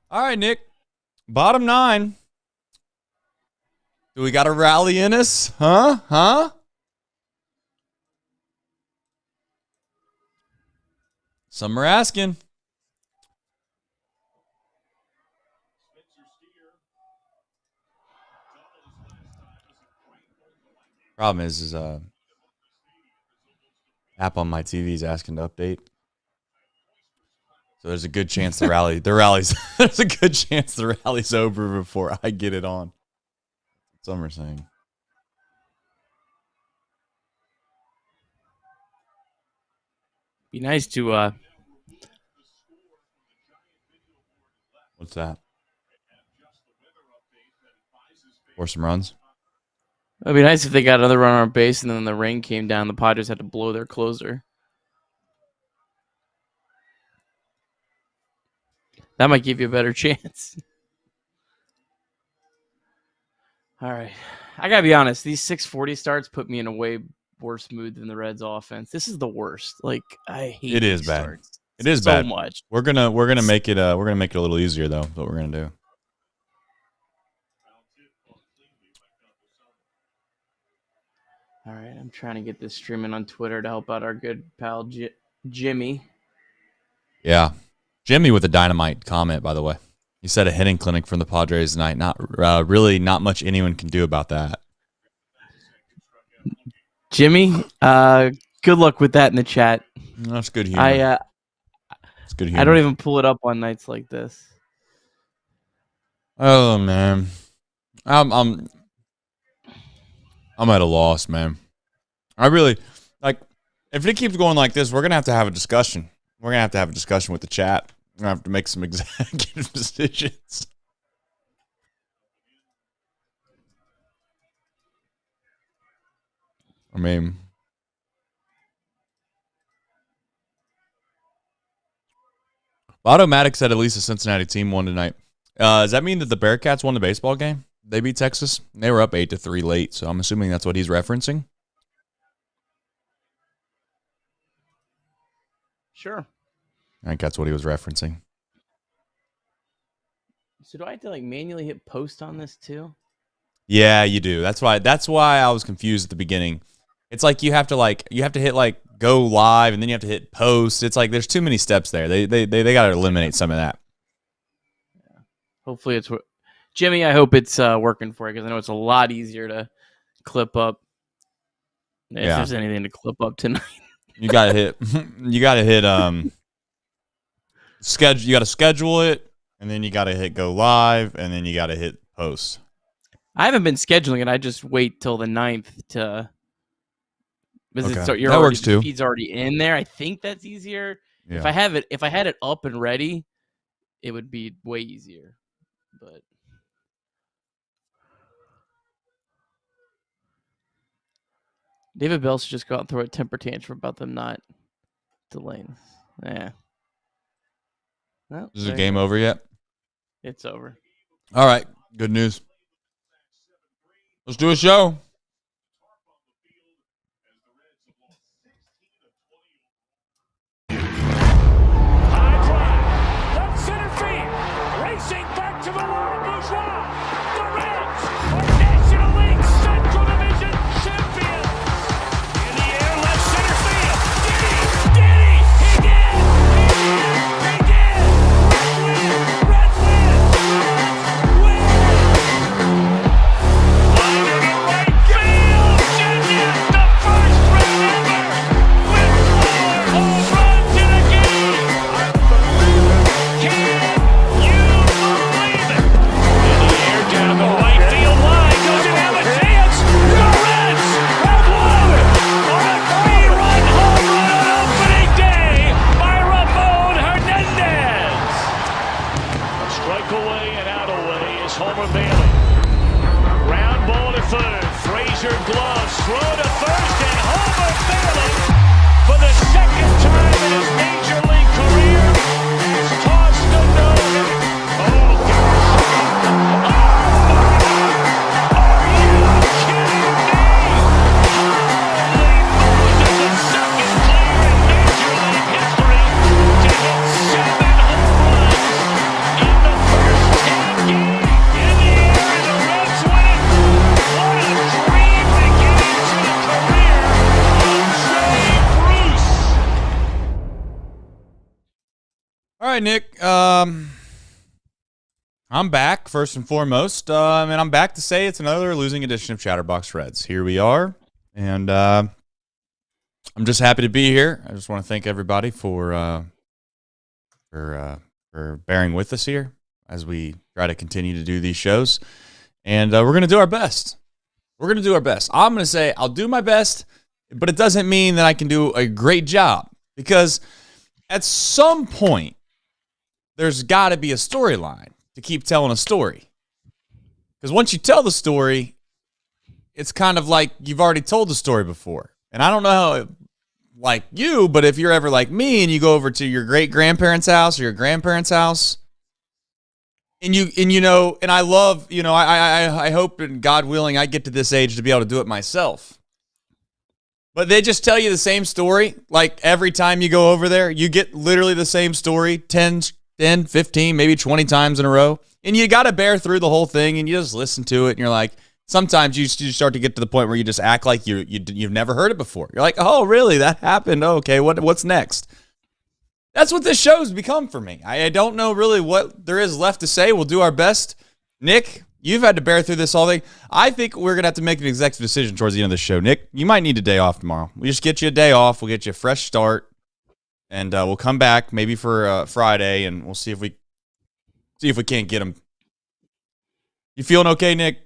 All right, Nick. Bottom 9. Do we got a rally in us? Huh? Some are asking. Problem is app on my TV is asking to update. So there's a good chance there's a good chance the rally's over before I get it on. Some are saying. Be nice to What's that? Or some runs? It'd be nice if they got another run on base and then the rain came down. The Padres had to blow their closer. That might give you a better chance. All right. I got to be honest. These 640 starts put me in a way worse mood than the Reds offense. This is the worst. Like, I hate it. Is these bad. starts. It is so bad. Much. We're gonna make it a little easier though. What we're gonna do. All right, I'm trying to get this streaming on Twitter to help out our good pal Jimmy. Yeah, Jimmy with a dynamite comment, by the way. He said a hitting clinic from the Padres tonight. Not really, not much anyone can do about that. Jimmy, good luck with that in the chat. That's good humor. It's good humor. I don't even pull it up on nights like this. Oh man, I'm at a loss, man. I really like. If it keeps going like this, we're gonna have to have a discussion. We're gonna have to have a discussion with the chat. We're gonna have to make some executive decisions. I mean, Automatic said at least the Cincinnati team won tonight. Does that mean that the Bearcats won the baseball game? They beat Texas. They were up 8-3 late, so I'm assuming that's what he's referencing. Sure. I think that's what he was referencing. So do I have to manually hit post on this too? Yeah, you do. That's why I was confused at the beginning. It's like you have to hit go live and then you have to hit post. It's like there's too many steps there. They got to eliminate some of that. Yeah. Hopefully it's Jimmy, I hope it's working for you because I know it's a lot easier to clip up. If there's anything to clip up tonight. You got to hit schedule. You got to schedule it and then you got to hit go live and then you got to hit post. I haven't been scheduling it. I just wait till the 9th to. Okay. So that works too. The feed's already in there. I think that's easier. Yeah. If I had it up and ready, it would be way easier. But David Bell should just go out and throw a temper tantrum about them not delaying. Yeah. Well, is the game over yet? It's over. All right. Good news. Let's do a show. right, Nick. I'm back first and foremost, and I'm back to say it's another losing edition of Chatterbox Reds. Here we are, and I'm just happy to be here. I just want to thank everybody for bearing with us here as we try to continue to do these shows, and we're going to do our best. We're going to do our best. I'm going to say I'll do my best, but it doesn't mean that I can do a great job, because at some point there's got to be a storyline to keep telling a story. Because once you tell the story, it's kind of like you've already told the story before. And I don't know how, like you, but if you're ever like me and you go over to your great-grandparents' house or your grandparents' house, and I love, I hope, and God willing, I get to this age to be able to do it myself. But they just tell you the same story. Like every time you go over there, you get literally the same story 10, 15, maybe 20 times in a row. And you got to bear through the whole thing, and you just listen to it, and you're like, sometimes you start to get to the point where you just act like you've never heard it before. You're like, oh, really? That happened? Oh, okay, what's next? That's what this show's become for me. I don't know really what there is left to say. We'll do our best. Nick, you've had to bear through this whole thing. I think we're going to have to make an executive decision towards the end of the show. Nick, you might need a day off tomorrow. We'll just get you a day off. We'll get you a fresh start, and we'll come back maybe for Friday, and we'll see if we can't get him. You feeling okay, Nick?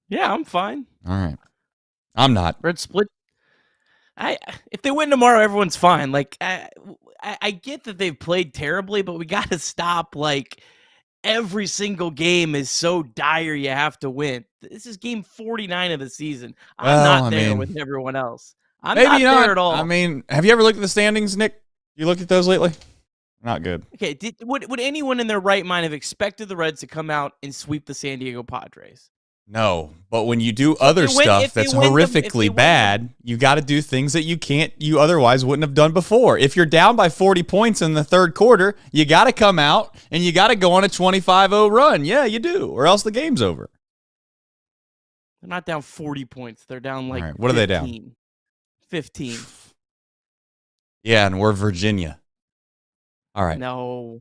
Yeah, I'm fine. All right. I'm not. Red split. If they win tomorrow, everyone's fine. Like I get that they've played terribly, but we got to stop. Like every single game is so dire. You have to win. This is game 49 of the season. I'm not there with everyone else. I'm not there at all. I mean, have you ever looked at the standings, Nick? You looked at those lately? Not good. Okay. Would anyone in their right mind have expected the Reds to come out and sweep the San Diego Padres? No, but when you do other stuff that's horrifically bad, you got to do things that you otherwise wouldn't have done before. If you're down by 40 points in the third quarter, you got to come out and you got to go on a 25-0 run. Yeah, you do, or else the game's over. They're not down 40 points. They're down like 15. What are they down? 15. Yeah, and we're Virginia. All right. No.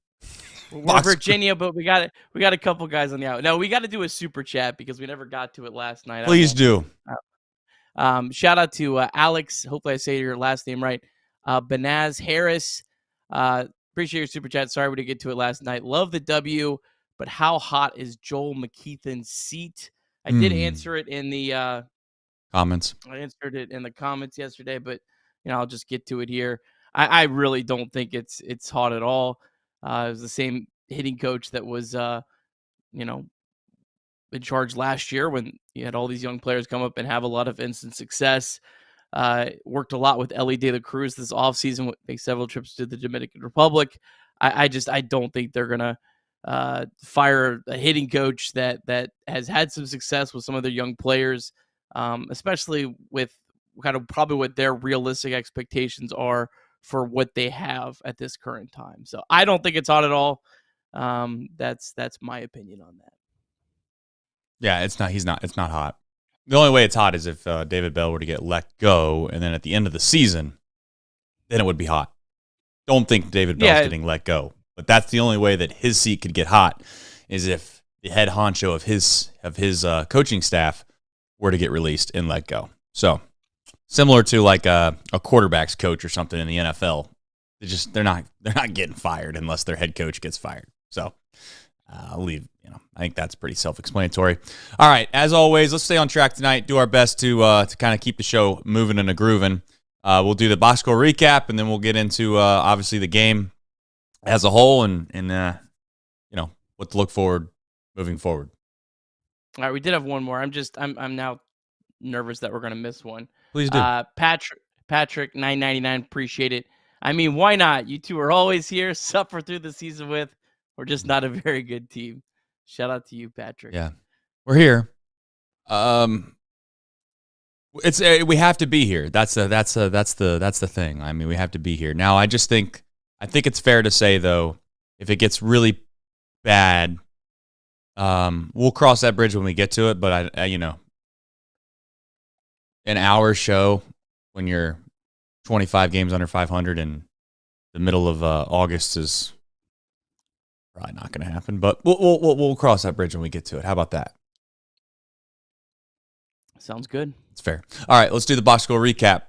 We're Virginia, but we got a couple guys on the out. No, we got to do a super chat because we never got to it last night. Please do. Shout out to Alex. Hopefully I say your last name right. Banaz Harris. Appreciate your super chat. Sorry we didn't get to it last night. Love the W, but how hot is Joel McKeithen's seat? I did answer it in the comments. I answered it in the comments yesterday, but I'll just get to it here. I really don't think it's hot at all. It was the same hitting coach that was, in charge last year when you had all these young players come up and have a lot of instant success. Worked a lot with Ellie De La Cruz this offseason, make several trips to the Dominican Republic. I don't think they're going to fire a hitting coach that has had some success with some of their young players, especially with kind of probably what their realistic expectations are for what they have at this current time. So I don't think it's hot at all. That's my opinion on that. Yeah, it's not. It's not hot. The only way it's hot is if David Bell were to get let go, and then at the end of the season, then it would be hot. Don't think David Bell's getting let go, but that's the only way that his seat could get hot, is if the head honcho of his coaching staff were to get released and let go. So similar to like a quarterback's coach or something in the NFL, they're not getting fired unless their head coach gets fired. So I'll leave. I think that's pretty self-explanatory. All right, as always, let's stay on track tonight. Do our best to kind of keep the show moving and a grooving. We'll do the box score recap, and then we'll get into obviously the game as a whole, and what to look forward moving forward. All right, we did have one more. I'm now nervous that we're gonna miss one. Please do. Patrick 999, appreciate it. I mean, why not? You two are always here, suffer through the season with. We're just not a very good team. Shout out to you, Patrick. Yeah, we're here. We have to be here. That's the thing. I mean, we have to be here. Now, I think it's fair to say though, if it gets really bad, we'll cross that bridge when we get to it. But an hour show when you're 25 games under 500 in the middle of August is Probably not going to happen, but we'll cross that bridge when we get to it. How about that? Sounds good. It's fair. All right, let's do the box score recap.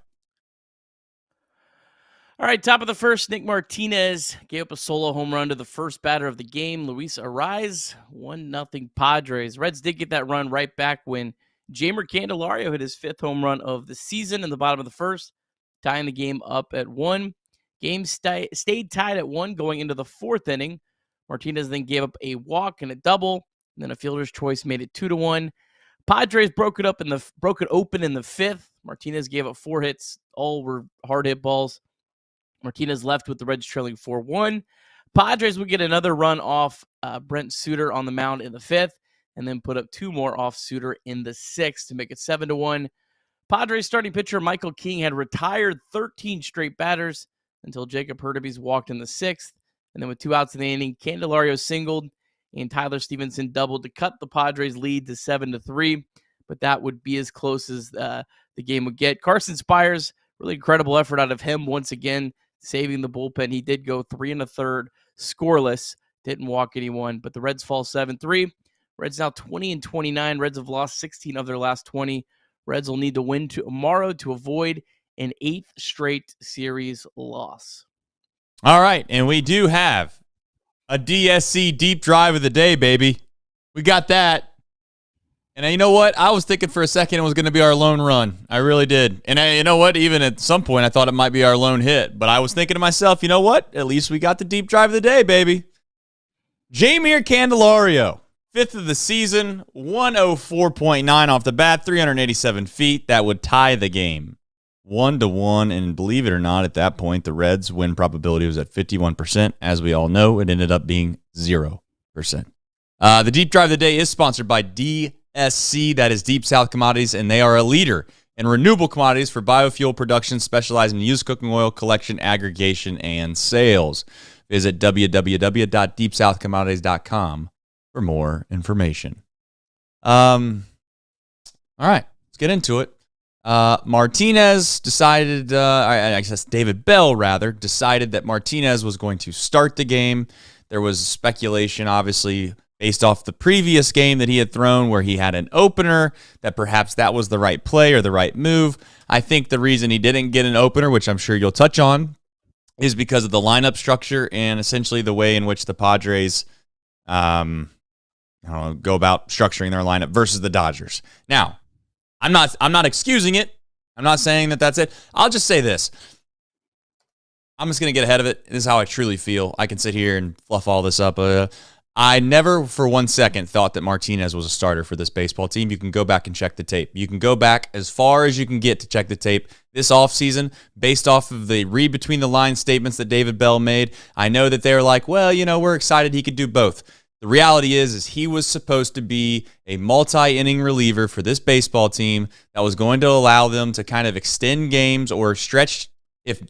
All right, top of the first, Nick Martinez gave up a solo home run to the first batter of the game, Luis Arraez, 1-0 Padres. Reds did get that run right back when Jeimer Candelario hit his 5th home run of the season in the bottom of the first, tying the game up at 1. Game stayed tied at 1 going into the 4th inning. Martinez then gave up a walk and a double, and then a fielder's choice made it 2-1. Padres broke it open in the 5th. Martinez gave up 4 hits. All were hard hit balls. Martinez left with the Reds trailing 4-1. Padres would get another run off Brent Suter on the mound in the 5th, and then put up 2 more off Suter in the 6th to make it 7-1. Padres starting pitcher Michael King had retired 13 straight batters until Jacob Hurtubise walked in the 6th, and then with 2 outs in the inning, Candelario singled and Tyler Stevenson doubled to cut the Padres lead to 7-3, but that would be as close as the game would get. Carson Spires, really incredible effort out of him once again, saving the bullpen. He did go 3 1/3 scoreless, didn't walk anyone, but the Reds fall 7-3. Reds now 20-29. Reds have lost 16 of their last 20. Reds will need to win tomorrow to avoid an 8th straight series loss. All right, and we do have a DSC deep drive of the day, baby. We got that. And you know what? I was thinking for a second it was going to be our lone run. I really did. And you know what? Even at some point, I thought it might be our lone hit. But I was thinking to myself, you know what? At least we got the deep drive of the day, baby. Jeimer Candelario, 5th of the season, 104.9 off the bat, 387 feet. That would tie the game 1-1. And believe it or not, at that point, the Reds' win probability was at 51%. As we all know, it ended up being 0%. The deep drive of the day is sponsored by DSC, that is Deep South Commodities, and they are a leader in renewable commodities for biofuel production, specializing in used cooking oil collection, aggregation, and sales. Visit www.deepsouthcommodities.com for more information. All right, let's get into it. Martinez decided, I guess David Bell, rather, decided that Martinez was going to start the game. There was speculation, obviously, based off the previous game that he had thrown where he had an opener, that perhaps that was the right play or the right move. I think the reason he didn't get an opener, which I'm sure you'll touch on, is because of the lineup structure and essentially the way in which the Padres go about structuring their lineup versus the Dodgers. Now, I'm not excusing it. I'm not saying that that's it. I'll just say this. I'm just going to get ahead of it. This is how I truly feel. I can sit here and fluff all this up. I never for 1 second thought that Martinez was a starter for this baseball team. You can go back and check the tape. You can go back as far as you can get to check the tape this offseason based off of the read between the line statements that David Bell made. I know that they were like, well, we're excited he could do both. The reality is he was supposed to be a multi-inning reliever for this baseball team that was going to allow them to kind of extend games or stretch. If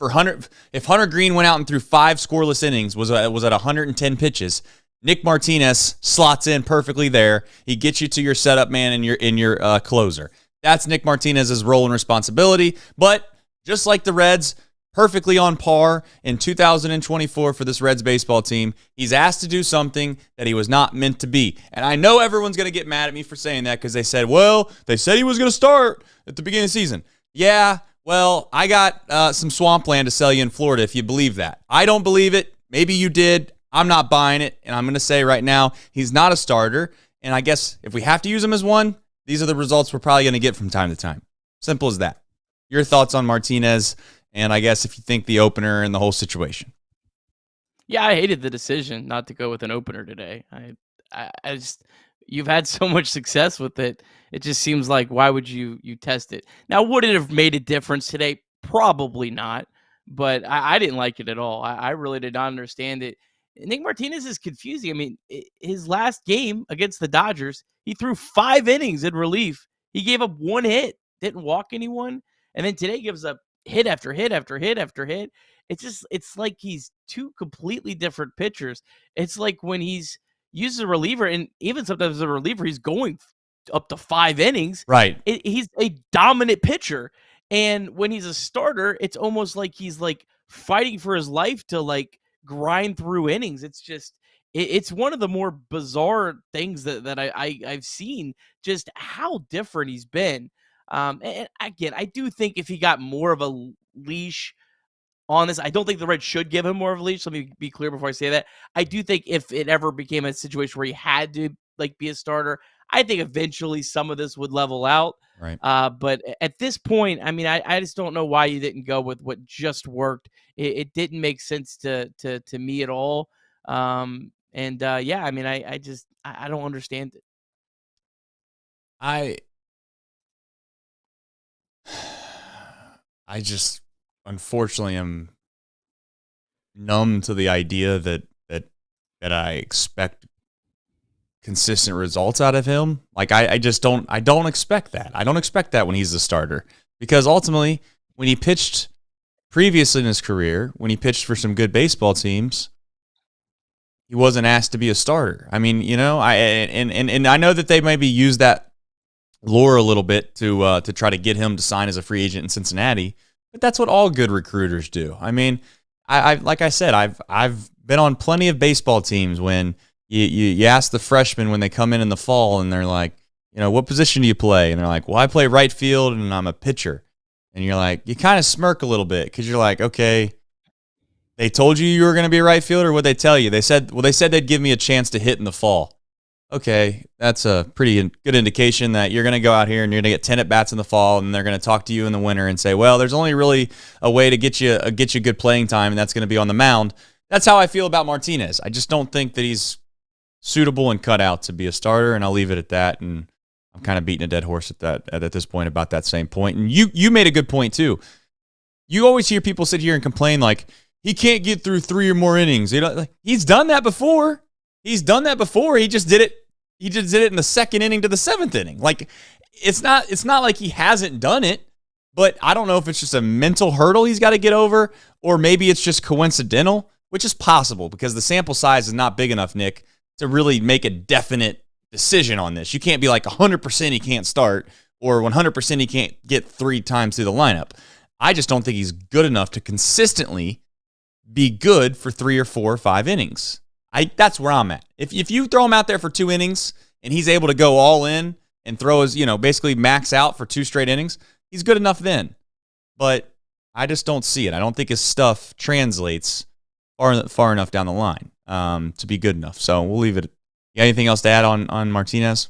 Hunter Green went out and threw 5 scoreless innings, was at 110 pitches, Nick Martinez slots in perfectly there. He gets you to your setup man and your closer. That's Nick Martinez's role and responsibility. But just like the Reds, perfectly on par in 2024 for this Reds baseball team, he's asked to do something that he was not meant to be. And I know everyone's going to get mad at me for saying that because they said he was going to start at the beginning of the season. Yeah, well, I got some swampland to sell you in Florida if you believe that. I don't believe it. Maybe you did. I'm not buying it, and I'm going to say right now, he's not a starter, and I guess if we have to use him as one, these are the results we're probably going to get from time to time. Simple as that. Your thoughts on Martinez, and I guess if you think the opener and the whole situation. Yeah, I hated the decision not to go with an opener today. I just, you've had so much success with it. It just seems like, why would you test it? Now, would it have made a difference today? Probably not, but I didn't like it at all. I really did not understand it. Nick Martinez is confusing. I mean, his last game against the Dodgers, he threw 5 innings in relief. He gave up 1 hit, didn't walk anyone, and then today gives up hit after hit after hit after hit. It's like he's 2 completely different pitchers. It's like when he's uses a reliever, and even sometimes as a reliever, he's going up to 5 innings. Right. He's a dominant pitcher. And when he's a starter, it's almost like he's like fighting for his life to like grind through innings. It's just, it's one of the more bizarre things that I've seen, just how different he's been. And again, I do think if he got more of a leash on this, I don't think the Reds should give him more of a leash. Let me be clear before I say that. I do think if it ever became a situation where he had to like be a starter, I think eventually some of this would level out. Right. But at this point, I mean, I just don't know why you didn't go with what just worked. It didn't make sense to me at all. Yeah, I mean, I don't understand it. I just unfortunately am numb to the idea that I expect consistent results out of him. Like I don't expect that. I don't expect that when he's the starter, because ultimately when he pitched previously in his career, when he pitched for some good baseball teams, he wasn't asked to be a starter. I mean, and I know that they maybe use that lure a little bit to try to get him to sign as a free agent in Cincinnati, but that's what all good recruiters do. I mean, I like I said, I've been on plenty of baseball teams when you ask the freshmen when they come in the fall and they're like, what position do you play? And they're like, well, I play right field and I'm a pitcher. And you're like, you kind of smirk a little bit because you're like, okay, they told you were going to be a right fielder. What'd they tell you? They said they'd give me a chance to hit in the fall. Okay, that's a pretty good indication that you're going to go out here and you're going to get 10 at-bats in the fall, and they're going to talk to you in the winter and say, well, there's only really a way to get you good playing time, and that's going to be on the mound. That's how I feel about Martinez. I just don't think that he's suitable and cut out to be a starter, and I'll leave it at that. And I'm kind of beating a dead horse at this point about that same point. And you made a good point, too. You always hear people sit here and complain like, he can't get through 3 or more innings. He's done that before. He just did it. He just did it in the 2nd inning to the 7th inning. Like, it's not like he hasn't done it, but I don't know if it's just a mental hurdle he's got to get over, or maybe it's just coincidental, which is possible because the sample size is not big enough, Nick, to really make a definite decision on this. You can't be like 100% he can't start or 100% he can't get 3 times through the lineup. I just don't think he's good enough to consistently be good for 3 or 4 or 5 innings. That's where I'm at. If you throw him out there for 2 innings and he's able to go all in and throw his, basically max out for 2 straight innings, he's good enough then. But I just don't see it. I don't think his stuff translates far enough down the line to be good enough. So we'll leave it. You got anything else to add on Martinez?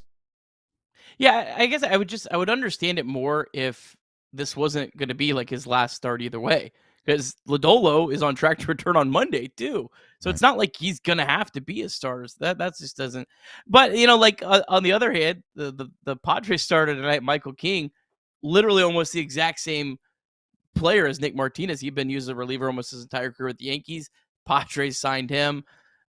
Yeah, I guess I would understand it more if this wasn't going to be like his last start either way, because Lodolo is on track to return on Monday too. So It's not like he's going to have to be a starter. So that just doesn't. But, on the other hand, the Padres starter tonight, Michael King, literally almost the exact same player as Nick Martinez. He'd been used as a reliever almost his entire career with the Yankees. Padres signed him.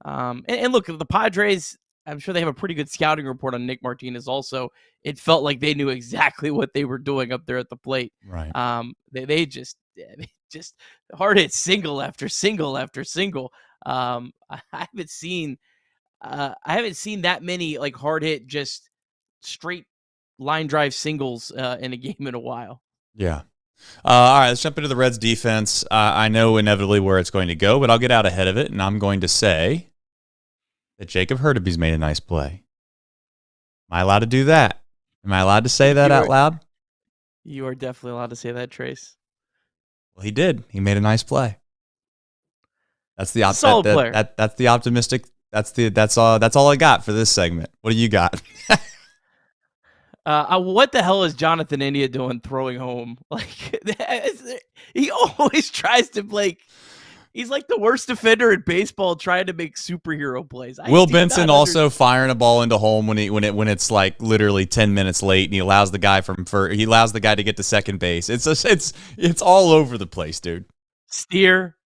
And look, the Padres, I'm sure they have a pretty good scouting report on Nick Martinez also. It felt like they knew exactly what they were doing up there at the plate. Right. They just hard hit single after single after single. I haven't seen that many like hard hit, just straight line drive singles in a game in a while. Yeah. All right, let's jump into the Reds defense. I know inevitably where it's going to go, but I'll get out ahead of it, and I'm going to say that Jacob Hurtaby's made a nice play. Am I allowed to do that? Am I allowed to say that out loud? You are definitely allowed to say that, Trace. Well, he did. He made a nice play. That's the solid player. That's the optimistic. That's all I got for this segment. What do you got? What the hell is Jonathan India doing throwing home? Like, he always tries to he's like the worst defender in baseball trying to make superhero plays. Will Benson also firing a ball into home when it's like literally 10 minutes late, and he allows the guy to get to second base. It's all over the place, dude. Steer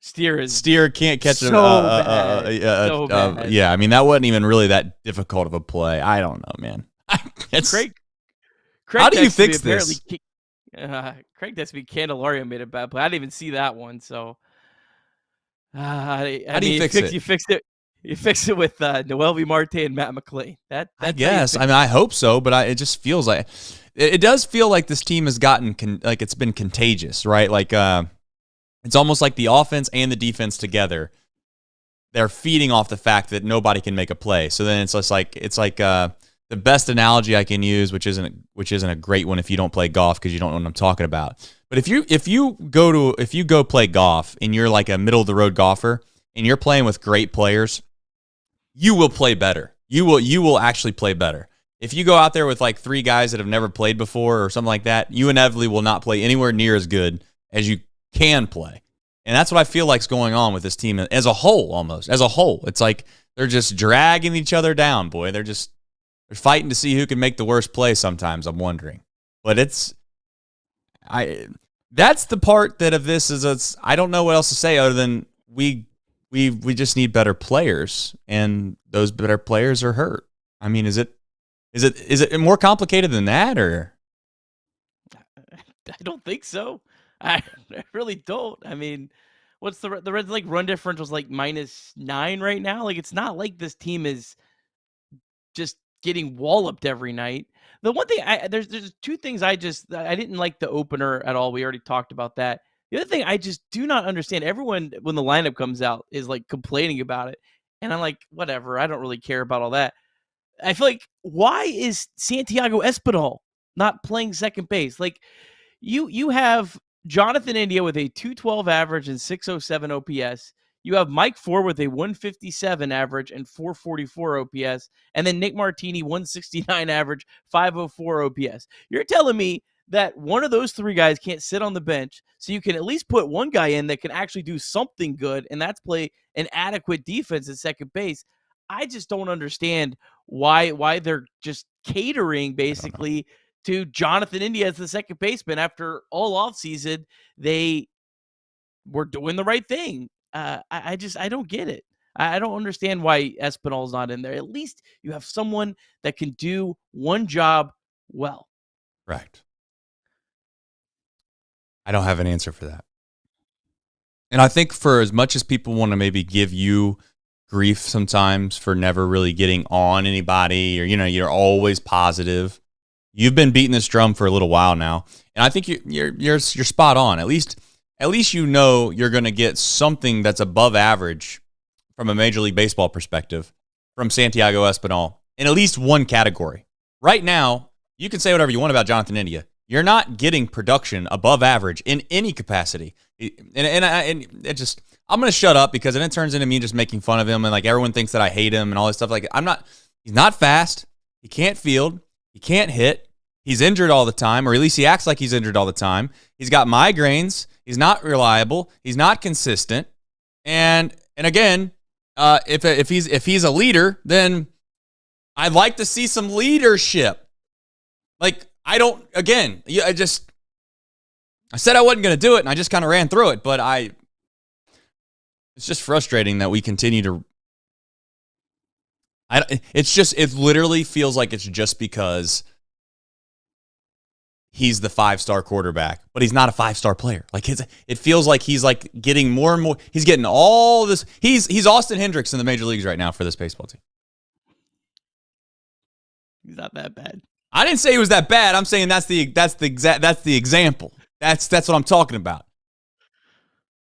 can't catch so bad. Yeah, I mean that wasn't even really that difficult of a play. I don't know, man. Craig how do you fix this? Craig Desby Candelario made a bad play. I didn't even see that one. So how do you fix it? You fixed it. You fix it with Noelvi Marte and Matt McLean. I guess. I mean, I hope so, but it just feels like it does feel like this team has gotten like it's been contagious, right? Like it's almost like the offense and the defense together. they're feeding off the fact that nobody can make a play. So then it's just like the best analogy I can use, which isn't a great one if you don't play golf because you don't know what I'm talking about. But if you go play golf and you're like a middle of the road golfer and you're playing with great players, you will play better. You will actually play better. If you go out there with like 3 guys that have never played before or something like that, you inevitably will not play anywhere near as good as you can play. And that's what I feel like is going on with this team as a whole, almost. As a whole. It's like they're just dragging each other down, boy. They're fighting to see who can make the worst play sometimes, I'm wondering. But that's the part that of this is I don't know what else to say other than we just need better players, and those better players are hurt. I mean, is it more complicated than that, or? I don't think so. I really don't. I mean, what's the Reds like run differential's like -9 right now? Like, it's not like this team is just getting walloped every night. The one thing there's 2 things I didn't like the opener at all. We already talked about that. The other thing I just do not understand, everyone when the lineup comes out is like complaining about it. And I'm like, whatever, I don't really care about all that. I feel like, why is Santiago Espinal not playing second base? Like, you have Jonathan India with a 212 average and 607 OPS. You have Mike Ford with a 157 average and 444 OPS. And then Nick Martini, 169 average, 504 OPS. You're telling me that one of those 3 guys can't sit on the bench, so you can at least put one guy in that can actually do something good, and that's play an adequate defense at second base. I just don't understand why they're just catering basically to Jonathan India as the second baseman after all offseason. They were doing the right thing. I don't get it. I don't understand why Espinal's not in there. At least you have someone that can do one job well. Right. I don't have an answer for that. And I think for as much as people want to maybe give you grief sometimes for never really getting on anybody, or, you're always positive, you've been beating this drum for a little while now. And I think you're spot on. At least you're going to get something that's above average from a Major League Baseball perspective from Santiago Espinal in at least one category. Right now, you can say whatever you want about Jonathan India. You're not getting production above average in any capacity. And I'm going to shut up because then it turns into me just making fun of him, and like everyone thinks that I hate him and all this stuff. Like, he's not fast. He can't field. He can't hit. He's injured all the time, or at least he acts like he's injured all the time. He's got migraines. He's not reliable. He's not consistent. And again, if he's a leader, then I'd like to see some leadership. Like, I said I wasn't going to do it, and I just kind of ran through it, but it's just frustrating that we continue to, it literally feels like it's just because he's the 5-star quarterback, but he's not a 5-star player. Like, it feels like he's like getting more and more, he's getting all this, he's Austin Hendricks in the major leagues right now for this baseball team. He's not that bad. I didn't say he was that bad. I'm saying that's the example. That's what I'm talking about.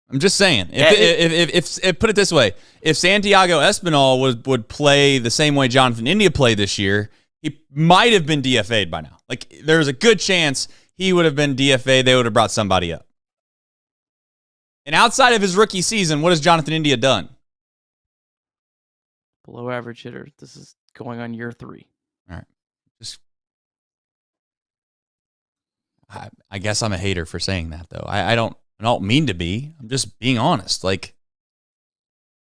I'm just saying. If put it this way, if Santiago Espinal would play the same way Jonathan India played this year, he might have been DFA'd by now. Like, there's a good chance he would have been DFA'd. They would have brought somebody up. And outside of his rookie season, what has Jonathan India done? Below average hitter. This is going on year 3. All right. I guess I'm a hater for saying that, though. I don't mean to be. I'm just being honest. Like,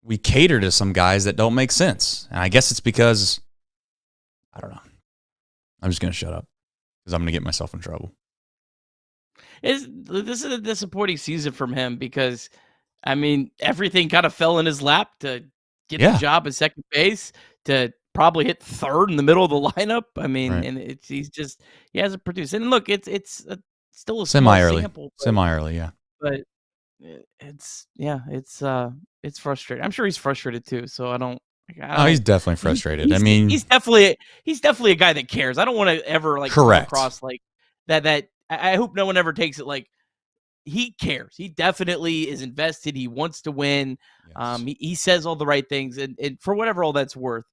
we cater to some guys that don't make sense. And I guess it's because, I don't know. I'm just going to shut up because I'm going to get myself in trouble. This is a disappointing season from him because, I mean, everything kind of fell in his lap to get the job at second base, to probably hit third in the middle of the lineup. I mean, right. And he hasn't produced. And look, it's still a semi-early sample. Semi-early, yeah. But it's frustrating. I'm sure he's frustrated too. So I don't. He's definitely frustrated. He's definitely a guy that cares. I don't want to ever come across like that. I hope no one ever takes it like he cares. He definitely is invested. He wants to win. Yes. He says all the right things, and for whatever all that's worth,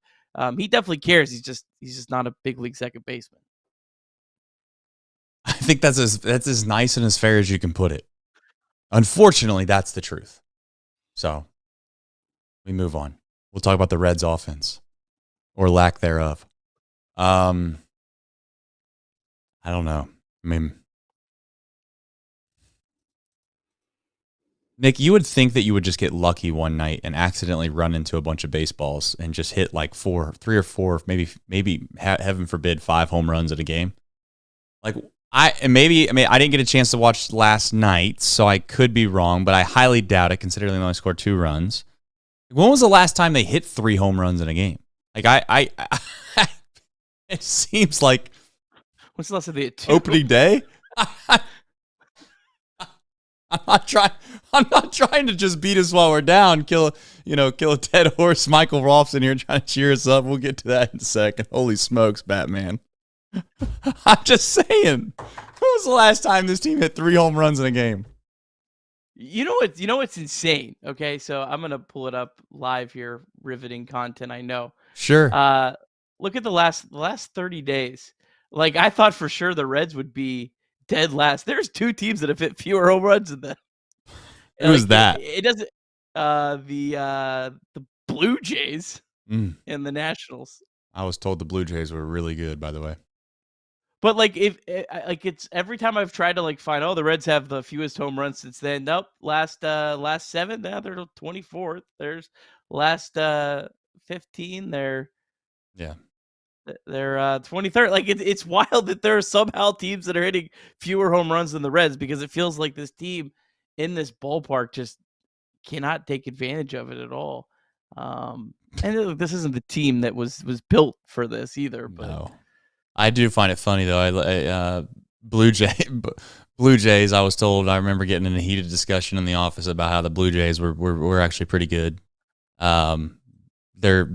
he definitely cares. He's just not a big league second baseman. I think that's as nice and as fair as you can put it. Unfortunately, that's the truth. So we move on. We'll talk about the Reds' offense or lack thereof. I don't know. I mean, Nick, you would think that you would just get lucky one night and accidentally run into a bunch of baseballs and just hit like 3 or 4, maybe heaven forbid 5 home runs at a game. Like I didn't get a chance to watch last night, so I could be wrong, but I highly doubt it considering they only scored 2 runs. When was the last time they hit 3 home runs in a game? Like I it seems like what's the last time they hit 2? Opening day? I'm not trying to just beat us while we're down, kill a dead horse. Michael Rolf's in here trying to cheer us up. We'll get to that in a second. Holy smokes, Batman. I'm just saying. When was the last time this team hit 3 home runs in a game? You know what's insane? Okay, so I'm gonna pull it up live here. Riveting content, I know. Sure. Look at the last 30 days. Like I thought for sure the Reds would be dead last. There's 2 teams that have hit fewer home runs than them. Who's that? It doesn't. The Blue Jays and the Nationals. I was told the Blue Jays were really good, by the way. But like it's every time I've tried to like find the Reds have the fewest home runs since then. Nope, last 7. Now they're 24th. There's last 15. They're 23rd. Like it's wild that there are somehow teams that are hitting fewer home runs than the Reds because it feels like this team in this ballpark just cannot take advantage of it at all. And this isn't the team that was built for this either. But no. I do find it funny though. Blue Jays. I was told. I remember getting in a heated discussion in the office about how the Blue Jays were actually pretty good. They're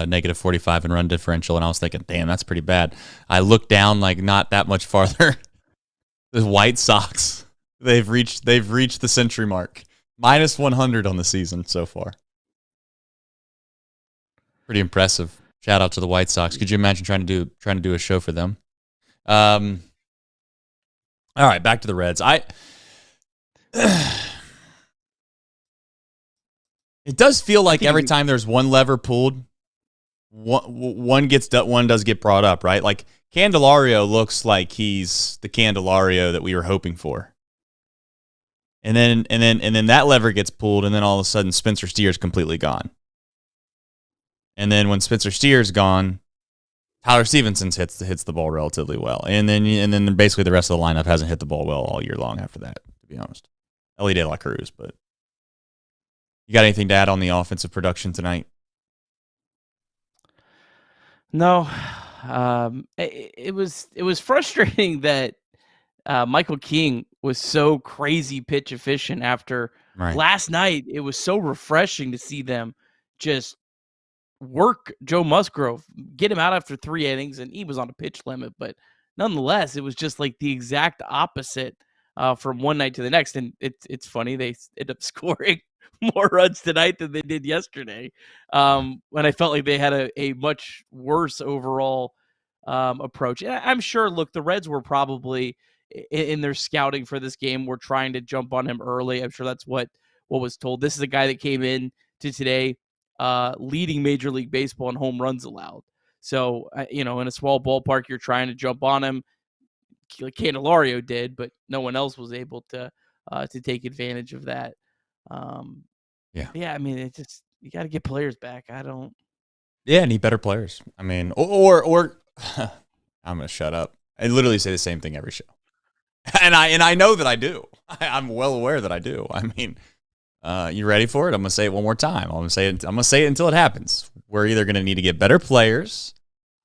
negative 45 in run differential, and I was thinking, damn, that's pretty bad. I looked down like not that much farther. The White Sox. They've reached the century mark. Minus 100 on the season so far. Pretty impressive. Shout out to the White Sox. Could you imagine trying to do a show for them? All right, back to the Reds. It does feel like every time there's one lever pulled, one does get brought up, right? Like Candelario looks like he's the Candelario that we were hoping for. And then that lever gets pulled, and then all of a sudden Spencer Steer's completely gone. And then when Spencer Steer's gone, Tyler Stevenson hits the ball relatively well. And then basically the rest of the lineup hasn't hit the ball well all year long after that, to be honest. Ellie De La Cruz, but you got anything to add on the offensive production tonight? No. It was frustrating that Michael King was so crazy pitch efficient after last night. It was so refreshing to see them just work Joe Musgrove, get him out after 3 innings, and he was on a pitch limit. But nonetheless, it was just like the exact opposite from one night to the next. And it's funny, they ended up scoring more runs tonight than they did yesterday. When I felt like they had a much worse overall approach. And I'm sure, look, the Reds were probably in their scouting for this game, were trying to jump on him early. I'm sure that's what was told. This is a guy that came in to today leading Major League Baseball in home runs allowed. So, in a small ballpark, you're trying to jump on him. Candelario did, but no one else was able to take advantage of that. Yeah. I mean, it's just, you got to get players back. Yeah, need better players. I mean, or I'm gonna shut up. I literally say the same thing every show, and I know that I do. I'm well aware that I do. I mean, you ready for it? I'm gonna say it one more time. I'm gonna say it until it happens. We're either gonna need to get better players,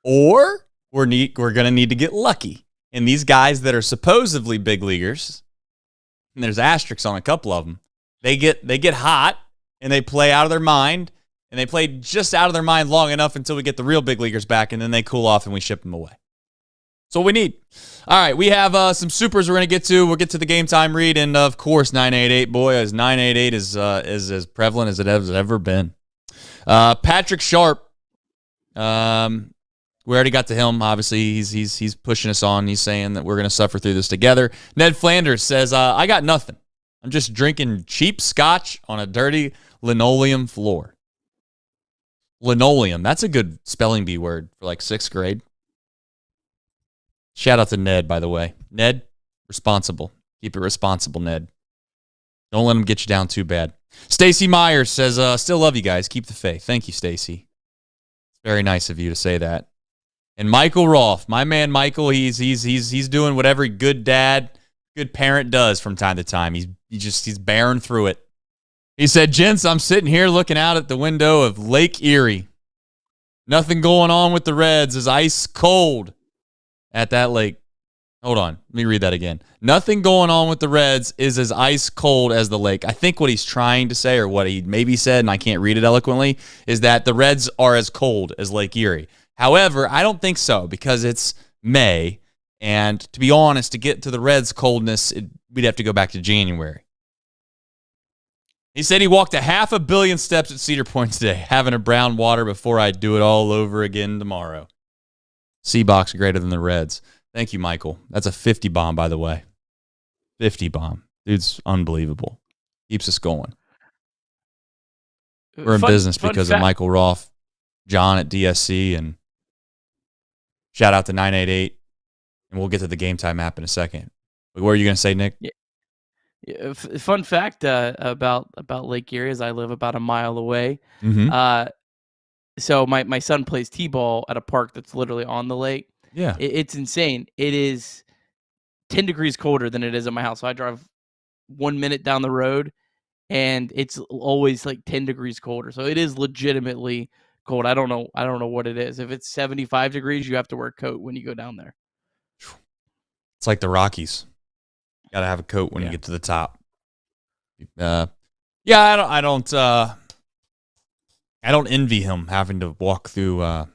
or we're gonna need to get lucky. And these guys that are supposedly big leaguers, and there's asterisks on a couple of them, they get hot and they play out of their mind, and they play just out of their mind long enough until we get the real big leaguers back, and then they cool off and we ship them away. That's what we need. All right, we have some supers we're going to get to. We'll get to the game time read, and of course, 988. Boy, as 988 is as prevalent as it has ever been. Patrick Sharp. We already got to him. Obviously, he's pushing us on. He's saying that we're going to suffer through this together. Ned Flanders says, I got nothing. I'm just drinking cheap scotch on a dirty linoleum floor. Linoleum. That's a good spelling bee word for like 6th grade. Shout out to Ned, by the way. Ned, responsible. Keep it responsible, Ned. Don't let him get you down too bad. Stacy Myers says, still love you guys. Keep the faith. Thank you, Stacy. It's very nice of you to say that. And Michael Rolfe, my man Michael, he's doing what every good dad, good parent does from time to time. He's bearing through it. He said, gents, I'm sitting here looking out at the window of Lake Erie. Nothing going on with the Reds. Is ice cold at that lake. Hold on. Let me read that again. Nothing going on with the Reds is as ice cold as the lake. I think what he's trying to say, or what he maybe said, and I can't read it eloquently, is that the Reds are as cold as Lake Erie. However, I don't think so, because it's May, and to be honest, to get to the Reds' coldness, we'd have to go back to January. He said he walked 500 million steps at Cedar Point today, having a brown water before I do it all over again tomorrow. CBox greater than the Reds. Thank you, Michael. That's a 50 bomb, by the way. 50 bomb. Dude's unbelievable. Keeps us going. We're in business because of Michael Rolfe, John at DSC, and shout out to 988. And we'll get to the game time app in a second. What were you going to say, Nick? Yeah. Fun fact about Lake Erie is I live about a mile away. Mm-hmm. So my son plays t-ball at a park that's literally on the lake. Yeah. It's insane. It is 10 degrees colder than it is at my house. So I drive 1 minute down the road, and it's always like 10 degrees colder. So it is legitimately cold. I don't know what it is. If it's 75 degrees, you have to wear a coat when you go down there. It's like the Rockies. Got to have a coat when you get to the top. I don't envy him having to walk through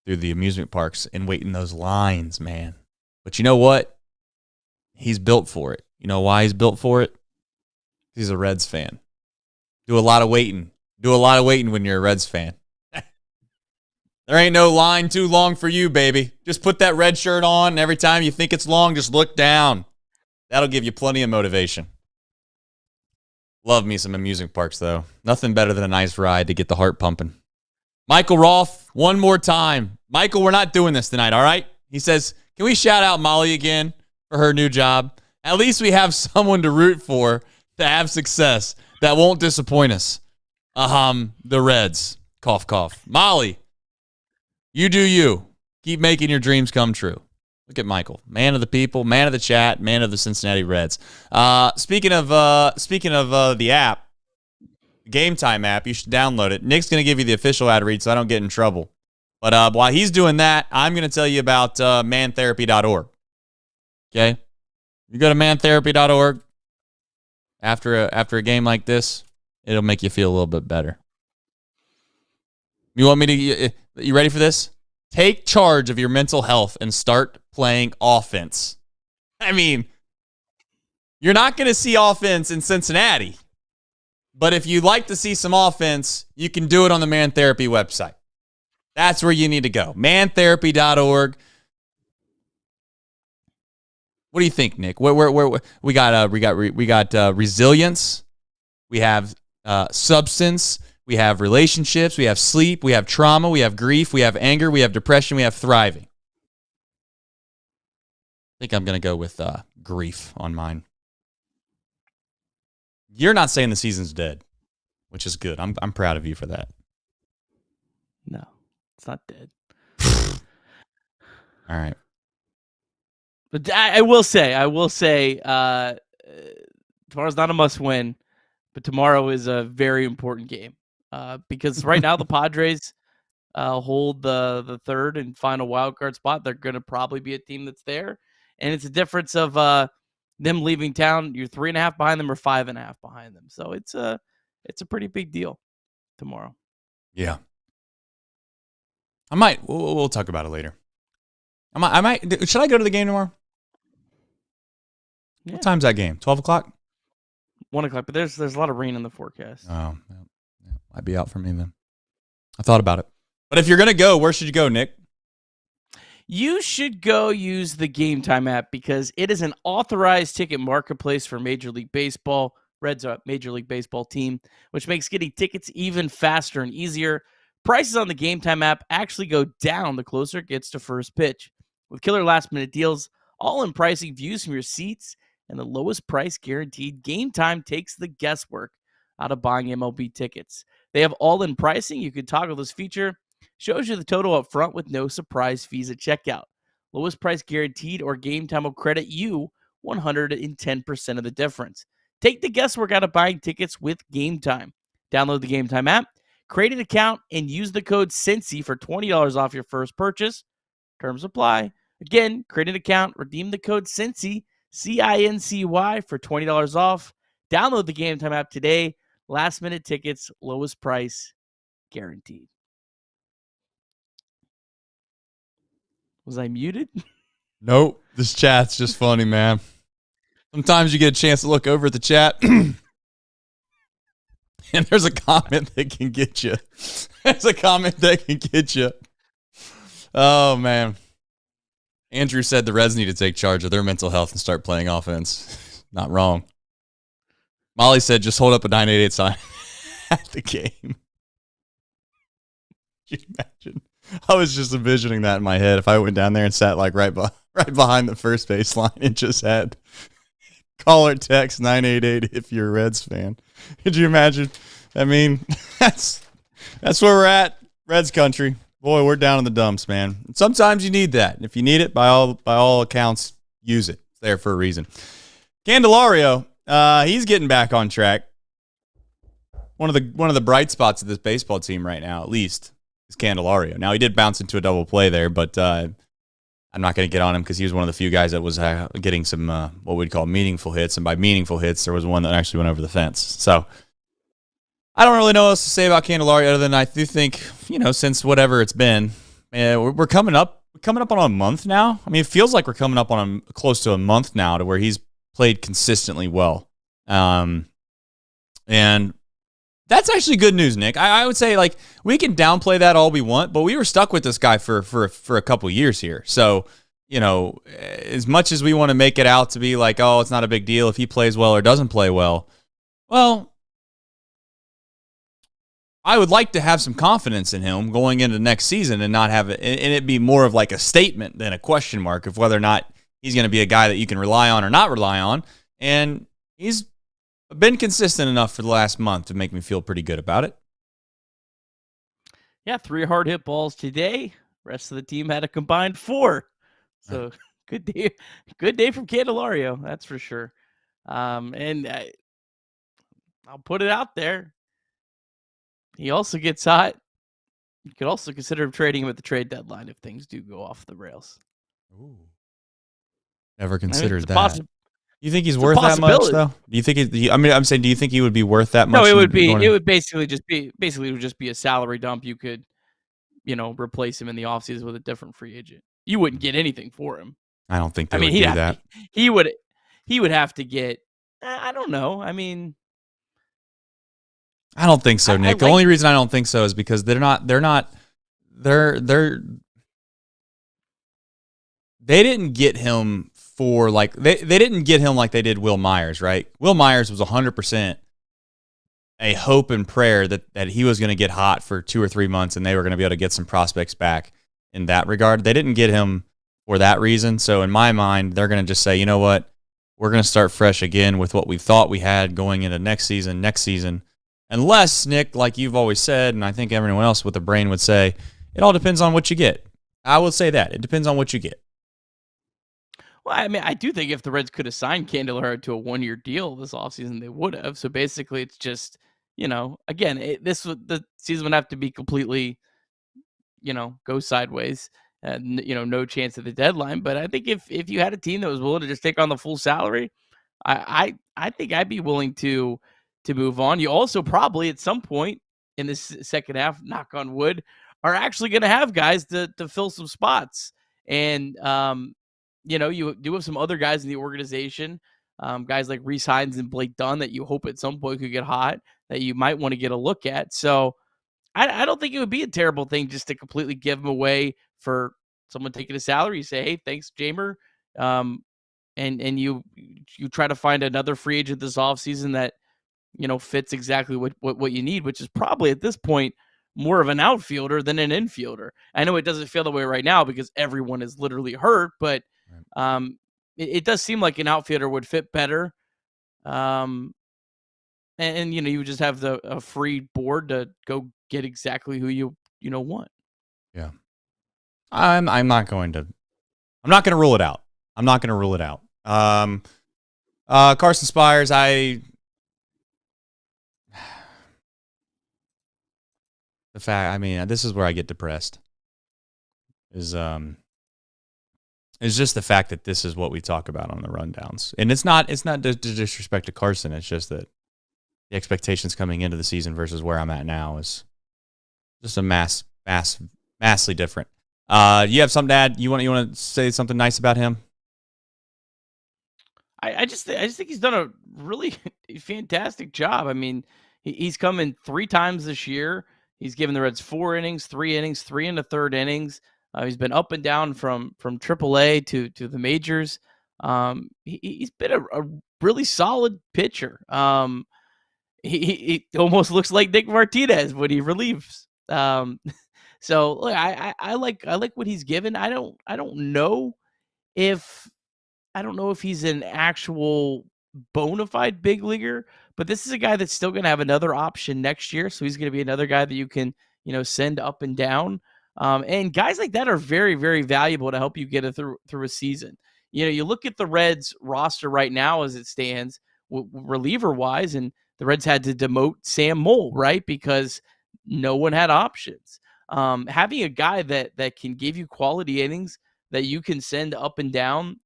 the amusement parks and wait in those lines, man. But you know what? He's built for it. You know why he's built for it? He's a Reds fan. Do a lot of waiting. When you're a Reds fan. There ain't no line too long for you, baby. Just put that red shirt on, and every time you think it's long, just look down. That'll give you plenty of motivation. Love me some amusement parks, though. Nothing better than a nice ride to get the heart pumping. Michael Rolfe, one more time. Michael, we're not doing this tonight, all right? He says, can we shout out Molly again for her new job? At least we have someone to root for to have success that won't disappoint us. The Reds. Cough, cough. Molly, you do you. Keep making your dreams come true. Look at Michael, man of the people, man of the chat, man of the Cincinnati Reds. Speaking of the app, Game Time app, you should download it. Nick's going to give you the official ad read so I don't get in trouble. But while he's doing that, I'm going to tell you about mantherapy.org. Okay, you go to mantherapy.org after a game like this, it'll make you feel a little bit better. You want me to? You ready for this? Take charge of your mental health and start playing offense. I mean, you're not going to see offense in Cincinnati, but if you'd like to see some offense, you can do it on the Man Therapy website. That's where you need to go. Mantherapy.org. What do you think, Nick? Where we got resilience, we have substance, we have relationships, we have sleep, we have trauma, we have grief, we have anger, we have depression, we have thriving. I think I'm going to go with grief on mine. You're not saying the season's dead, which is good. I'm proud of you for that. No, it's not dead. All right. But I will say, tomorrow's not a must-win, but tomorrow is a very important game because right now the Padres hold the third and final wild card spot. They're going to probably be a team that's there, and it's a difference of them leaving town. You're 3.5 behind them or 5.5 behind them, so it's a pretty big deal tomorrow. Yeah, I might. We'll talk about it later. I might. Should I go to the game tomorrow? Yeah. What time's that game? 12 o'clock? 1 o'clock, but there's a lot of rain in the forecast. Oh, yeah. Might be out for me then. I thought about it. But if you're going to go, where should you go, Nick? You should go use the Game Time app because it is an authorized ticket marketplace for Major League Baseball. Reds are a Major League Baseball team, which makes getting tickets even faster and easier. Prices on the Game Time app actually go down the closer it gets to first pitch. With killer last-minute deals, all-in pricing, views from your seats, and the lowest price guaranteed, Game Time takes the guesswork out of buying MLB tickets. They have all-in pricing. You can toggle this feature. Shows you the total up front with no surprise fees at checkout. Lowest price guaranteed or Game Time will credit you 110% of the difference. Take the guesswork out of buying tickets with Game Time. Download the Game Time app, create an account, and use the code CINCI for $20 off your first purchase. Terms apply. Again, create an account, redeem the code CINCI, CINCY for $20 off. Download the Game Time app today. Last minute tickets, lowest price guaranteed. Was I muted? Nope. This chat's just funny, man. Sometimes you get a chance to look over at the chat, and there's a comment that can get you. There's a comment that can get you. Oh, man. Andrew said the Reds need to take charge of their mental health and start playing offense. Not wrong. Molly said just hold up a 988 sign at the game. Can you imagine? I was just envisioning that in my head. If I went down there and sat like right behind the first base line and just had call or text 988 if you're a Reds fan. Could you imagine? I mean, that's where we're at, Reds country. Boy, we're down in the dumps, man. And sometimes you need that. If you need it, by all accounts, use it. It's there for a reason. Candelario, he's getting back on track. One of the bright spots of this baseball team right now, at least, is Candelario. Now, he did bounce into a double play there, but I'm not going to get on him because he was one of the few guys that was getting some what we'd call meaningful hits. And by meaningful hits, there was one that actually went over the fence. So I don't really know what else to say about Candelario other than I do think, since whatever it's been, we're coming up on a month now. I mean, it feels like we're coming up on close to a month now to where he's played consistently well. And that's actually good news, Nick. I would say, like, we can downplay that all we want, but we were stuck with this guy for a couple years here. So, as much as we want to make it out to be like, oh, it's not a big deal if he plays well or doesn't play well, I would like to have some confidence in him going into next season and not have it, and it be more of like a statement than a question mark of whether or not he's going to be a guy that you can rely on or not rely on. And he's been consistent enough for the last month to make me feel pretty good about it. Yeah, 3 hard hit balls today. Rest of the team had a combined 4. So good day from Candelario, that's for sure. And I'll put it out there. He also gets hot. You could also consider trading him at the trade deadline if things do go off the rails. Ooh. Never considered that. You think he's It's worth that much, though? Do you think? I'm saying, do you think he would be worth that much? No, it would be. It would basically just be a salary dump. You could, replace him in the offseason with a different free agent. You wouldn't get anything for him. I don't think they would do that. He would have to get. I don't know. I mean, I don't think so, Nick. The only reason I don't think so is because they didn't get him for like they didn't get him like they did Will Myers, right? Will Myers was 100% a hope and prayer that he was going to get hot for 2 or 3 months and they were going to be able to get some prospects back in that regard. They didn't get him for that reason. So in my mind, they're going to just say, you know what? We're going to start fresh again with what we thought we had going into next season. Unless, Nick, like you've always said, and I think everyone else with a brain would say, it all depends on what you get. I will say that. It depends on what you get. Well, I mean, I do think if the Reds could have signed Candelario to a 1-year deal this offseason, they would have. So basically, it's just, again, the season would have to be completely, go sideways. And, no chance at the deadline. But I think if you had a team that was willing to just take on the full salary, I think I'd be willing to move on. You also probably at some point in this second half, knock on wood, are actually going to have guys to fill some spots. And you do have some other guys in the organization, guys like Reese Hines and Blake Dunn that you hope at some point could get hot that you might want to get a look at. So I don't think it would be a terrible thing just to completely give him away for someone taking a salary. You say, hey, thanks, Jamer. And you try to find another free agent this offseason that fits exactly what you need, which is probably at this point more of an outfielder than an infielder. I know it doesn't feel the way right now because everyone is literally hurt, but it does seem like an outfielder would fit better. And you would just have a free board to go get exactly who you want. Yeah. I'm not going to rule it out. I'm not going to rule it out. Carson Spires, the fact, I mean, this is where I get depressed. Is just the fact that this is what we talk about on the rundowns. And it's not disrespect to Carson, it's just that the expectations coming into the season versus where I'm at now is just a massively different. You have something to add? You want to say something nice about him? I just think he's done a really fantastic job. I mean, he's come in 3 times this year. He's given the Reds 4 innings, 3 innings, 3 and a third innings. He's been up and down from Triple-A to the majors. He's been a really solid pitcher. He almost looks like Nick Martinez when he relieves. So look, I like what he's given. I don't know if he's an actual bona fide big leaguer, but this is a guy that's still going to have another option next year. So he's going to be another guy that you can, send up and down. And guys like that are very, very valuable to help you get it through a season. You look at the Reds roster right now as it stands, reliever wise, and the Reds had to demote Sam Moll, right? Because no one had options. Having a guy that can give you quality innings that you can send up and down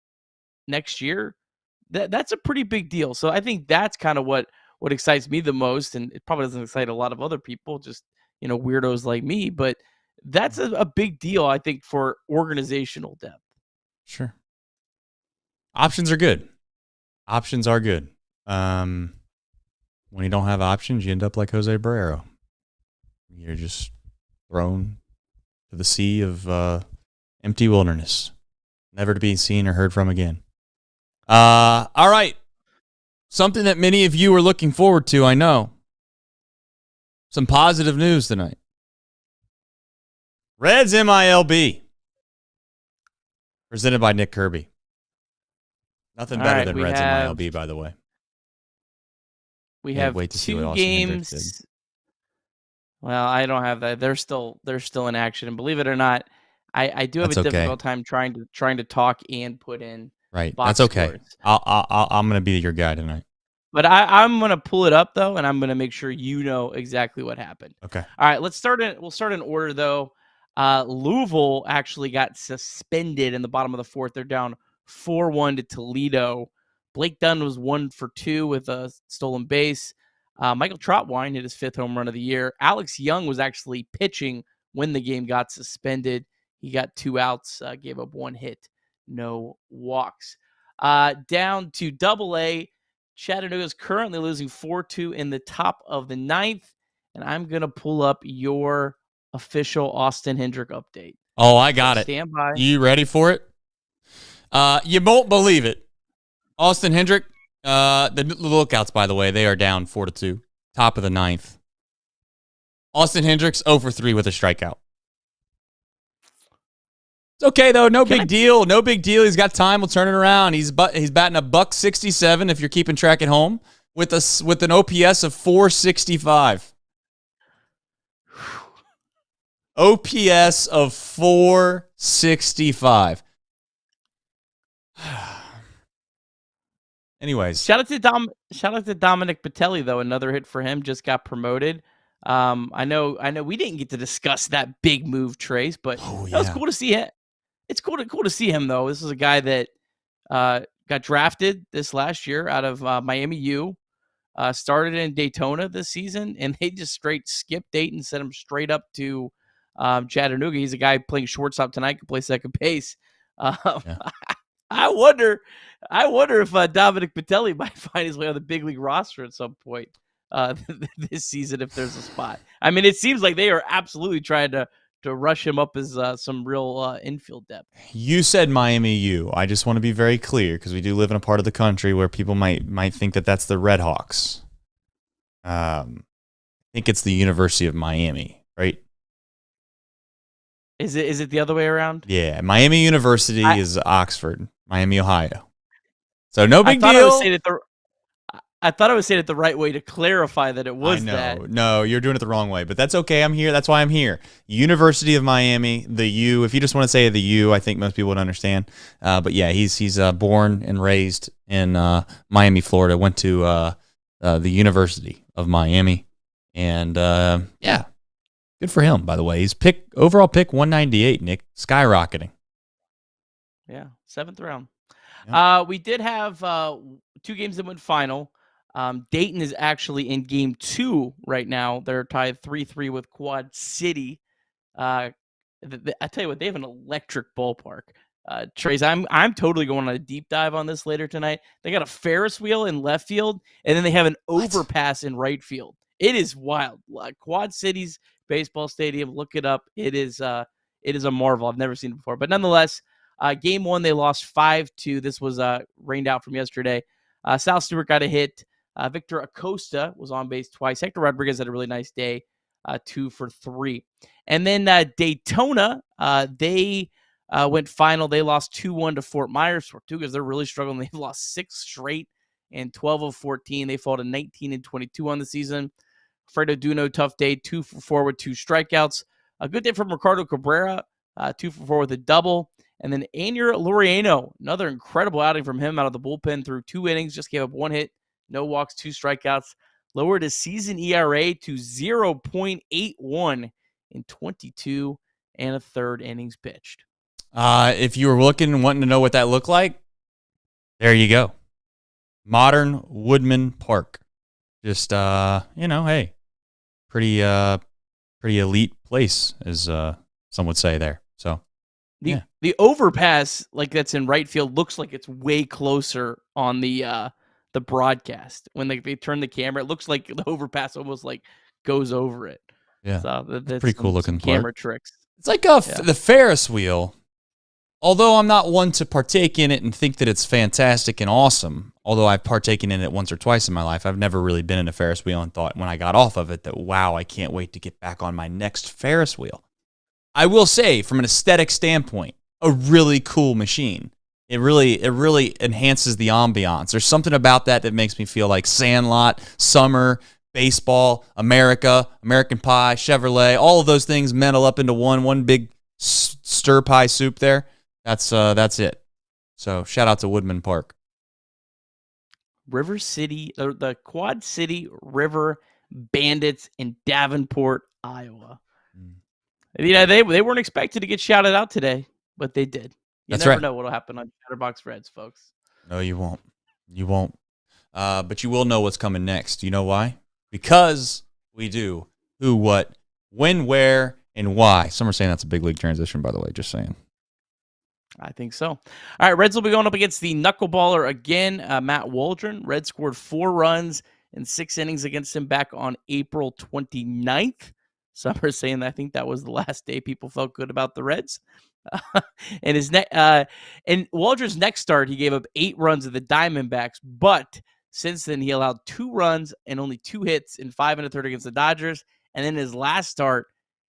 next year, that's a pretty big deal. So I think that's kind of what excites me the most, and it probably doesn't excite a lot of other people, just weirdos like me, but that's a big deal, I think, for organizational depth. Sure. Options are good. When you don't have options, you end up like Jose Barrero. You're just thrown to the sea of empty wilderness, never to be seen or heard from again. All right. Something that many of you are looking forward to, I know. Some positive news tonight. Reds MILB. Presented by Nick Kirby. Nothing better than Reds MILB, by the way. We have 2 games. Well, I don't have that. They're still in action, and believe it or not, I do have a difficult time trying to talk and put in. Right, that's okay. Scores. I'm gonna be your guy tonight. But I'm gonna pull it up though, and I'm gonna make sure you know exactly what happened. Okay. All right, we'll start in order though. Louisville actually got suspended in the bottom of the 4th. They're down 4-1 to Toledo. Blake Dunn was 1 for 2 with a stolen base. Michael Trotwine hit his 5th home run of the year. Alex Young was actually pitching when the game got suspended. He got 2 outs, gave up 1 hit, no walks. Down to Double-A. Chattanooga is currently losing 4-2 in the top of the 9th. And I'm going to pull up your official Austin Hendrick update. Oh, I got it. Stand by. You ready for it? You won't believe it. Austin Hendrick, the Lookouts, by the way, they are down 4-2. Top of the 9th. Austin Hendricks 0 for 3 with a strikeout. It's okay, though. No big deal. No big deal. He's got time. We'll turn it around. He's batting a $167 if you're keeping track at home with an OPS of 465. OPS of 465. Anyways, shout out to Dominic Patelli though. Another hit for him. Just got promoted. I know. We didn't get to discuss that big move, Trace, but that was cool to see it. It's cool to see him though. This is a guy that got drafted this last year out of Miami U. Started in Daytona this season, and they just straight skipped Dayton, sent him straight up to Chattanooga. He's a guy playing shortstop tonight, can play second base. Um, Yeah. I wonder if Dominic Patelli might find his way on the big league roster at some point this season if there's a spot. I mean, it seems like they are absolutely trying to rush him up as some real infield depth. You said Miami U. I just want to be very clear because we do live in a part of the country where people might think that that's the Red Hawks. I think it's the University of Miami, right? Is it the other way around? Yeah, Miami University is Oxford, Miami, Ohio. So no big deal. I thought I was saying it the right way to clarify that it was that. I know. No, you're doing it the wrong way, but that's okay. I'm here. That's why I'm here. University of Miami, the U. If you just want to say the U, I think most people would understand. But yeah, he's born and raised in Miami, Florida. Went to the University of Miami, and yeah, good for him. By the way, he's overall pick 198. Nick, skyrocketing. Yeah, 7th round. Yep. We did have 2 games that went final. Dayton is actually in game 2 right now. They're tied 3-3 with Quad City. I tell you what, they have an electric ballpark. Trace, I'm totally going on a deep dive on this later tonight. They got a Ferris wheel in left field, and then they have an overpass in right field. It is wild. Quad City's baseball stadium. Look it up. It is a marvel. I've never seen it before. But nonetheless, game 1 they lost 5-2. This was rained out from yesterday. Sal Stewart got a hit. Victor Acosta was on base twice. Hector Rodriguez had a really nice day, 2 for 3. And then Daytona, they went final. They lost 2-1 to Fort Myers. Tortugas, they're really struggling. They've lost 6 straight and 12 of 14. They fall to 19-22 on the season. Fredo Duno, tough day, 2 for 4 with 2 strikeouts. A good day from Ricardo Cabrera, 2 for 4 with a double. And then Anier Laureano, another incredible outing from him out of the bullpen through 2 innings, just gave up 1 hit, no walks, 2 strikeouts, lowered his season ERA to 0.81 in 22 and a third innings pitched. If you were looking and wanting to know what that looked like, there you go. Modern Woodman Park. Just, hey, pretty elite place, as some would say there. So, the overpass, like that's in right field, looks like it's way closer on the broadcast. When they turn the camera, it looks like the overpass almost like goes over it. Yeah, so that's pretty cool looking camera tricks. It's like the Ferris wheel. Although I'm not one to partake in it and think that it's fantastic and awesome, although I've partaken in it once or twice in my life, I've never really been in a Ferris wheel and thought when I got off of it that, wow, I can't wait to get back on my next Ferris wheel. I will say, from an aesthetic standpoint, a really cool machine. It really enhances the ambiance. There's something about that makes me feel like Sandlot, summer, baseball, America, American Pie, Chevrolet, all of those things meddle up into one big stir pie soup there. That's it. So shout out to Woodman Park. River City, the Quad City River Bandits in Davenport, Iowa. Yeah, they weren't expected to get shouted out today, but they did. You never know what'll happen on Chatterbox Reds, folks. No, you won't. You won't. But you will know what's coming next. You know why? Because we do who, what, when, where, and why. Some are saying that's a big league transition, by the way. Just saying. I think so. All right, Reds will be going up against the knuckleballer again, Matt Waldron. Reds scored 4 runs in 6 innings against him back on April 29th. Some are saying that I think that was the last day people felt good about the Reds. And Waldron's next start, he gave up 8 runs at the Diamondbacks, but since then he allowed 2 runs and only 2 hits in 5 1/3 against the Dodgers. And then his last start,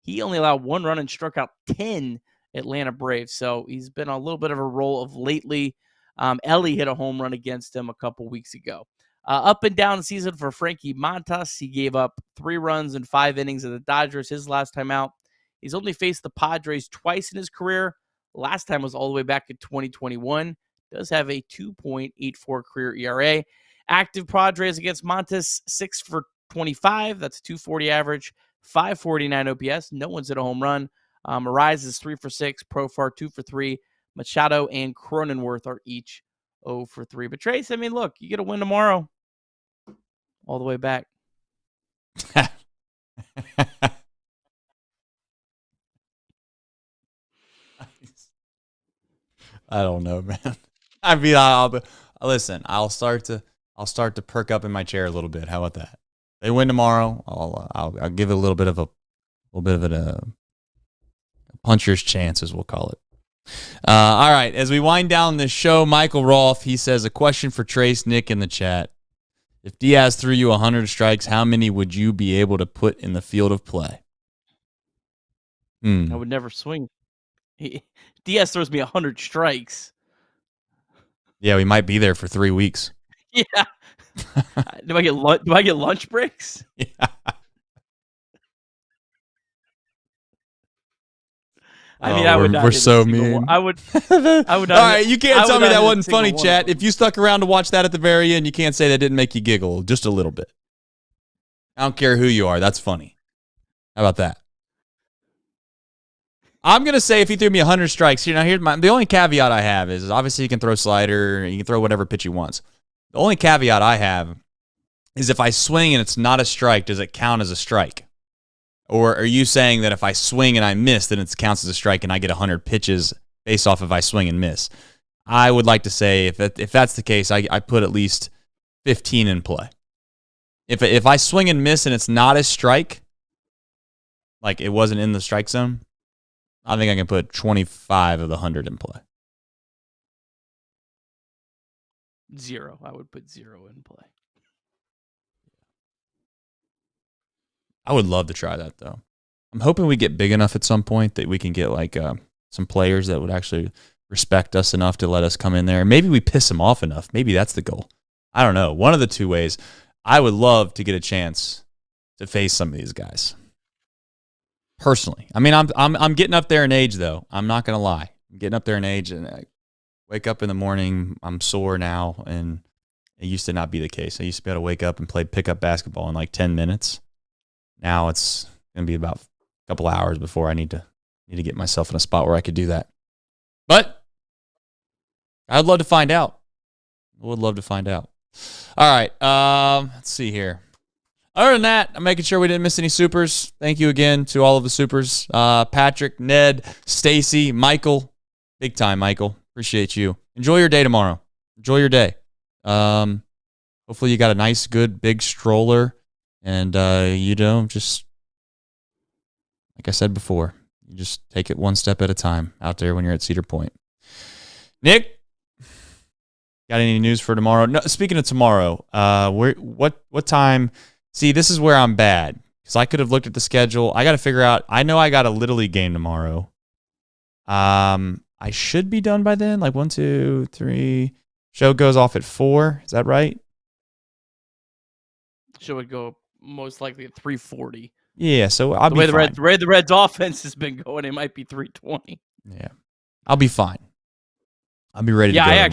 he only allowed 1 run and struck out 10 Atlanta Braves. So he's been on a little bit of a roll of lately. Ellie hit a home run against him a couple weeks ago. Up and down season for Frankie Montas. He gave up 3 runs in 5 innings at the Dodgers his last time out. He's only faced the Padres twice in his career. Last time was all the way back in 2021. Does have a 2.84 career ERA. Active Padres against Montas, 6 for 25. That's a 240 average, 549 OPS. No one's hit a home run. Arise is 3 for 6. Profar 2 for 3. Machado and Cronenworth are each 0 for 3. But Trace, I mean, look, you get a win tomorrow. All the way back. I don't know, man. I mean, listen. I'll start to perk up in my chair a little bit. How about that? They win tomorrow. I'll give it a little bit of a puncher's chance, as we'll call it. All right. As we wind down this show, Michael Rolfe, he says a question for Trace, Nick in the chat. If Diaz threw you 100 strikes, how many would you be able to put in the field of play? I would never swing. Diaz throws me 100 strikes. Yeah, we might be there for 3 weeks. Yeah. Do I get lunch breaks? Yeah. I mean, I would not. We're so mean. I would not. All right, you can't tell me that wasn't funny, chat. If you stuck around to watch that at the very end, you can't say that didn't make you giggle just a little bit. I don't care who you are. That's funny. How about that? I'm going to say if he threw me 100 strikes, here's the only caveat I have is obviously he can throw slider, he can throw whatever pitch he wants. The only caveat I have is if I swing and it's not a strike, does it count as a strike? Or are you saying that if I swing and I miss, then it counts as a strike and I get 100 pitches based off if I swing and miss? I would like to say if that's the case, I put at least 15 in play. If I swing and miss and it's not a strike, like it wasn't in the strike zone, I think I can put 25 of the 100 in play. 0. I would put 0 in play. I would love to try that, though. I'm hoping we get big enough at some point that we can get like some players that would actually respect us enough to let us come in there. Maybe we piss them off enough. Maybe that's the goal. I don't know. One of the two ways. I would love to get a chance to face some of these guys. Personally. I mean, I'm getting up there in age, though. I'm not going to lie. I'm getting up there in age, and I wake up in the morning. I'm sore now, and it used to not be the case. I used to be able to wake up and play pickup basketball in like 10 minutes. Now it's going to be about a couple hours before I need to get myself in a spot where I could do that. But I'd love to find out. I would love to find out. All right. Let's see here. Other than that, I'm making sure we didn't miss any supers. Thank you again to all of the supers. Patrick, Ned, Stacy, Michael. Big time, Michael. Appreciate you. Enjoy your day tomorrow. Enjoy your day. Hopefully you got a nice, good, big stroller. And, just like I said before, you just take it one step at a time out there when you're at Cedar Point. Nick, got any news for tomorrow? No, speaking of tomorrow, what time? See, this is where I'm bad because I could have looked at the schedule. I got to figure out. I know I got a Little League game tomorrow. I should be done by then. Like 1, 2, 3. Show goes off at 4. Is that right? Show would go most likely at 3:40. Yeah, so I'll be fine. The way the Reds offense has been going, it might be 3:20. Yeah, I'll be fine. I'll be ready to go. Yeah,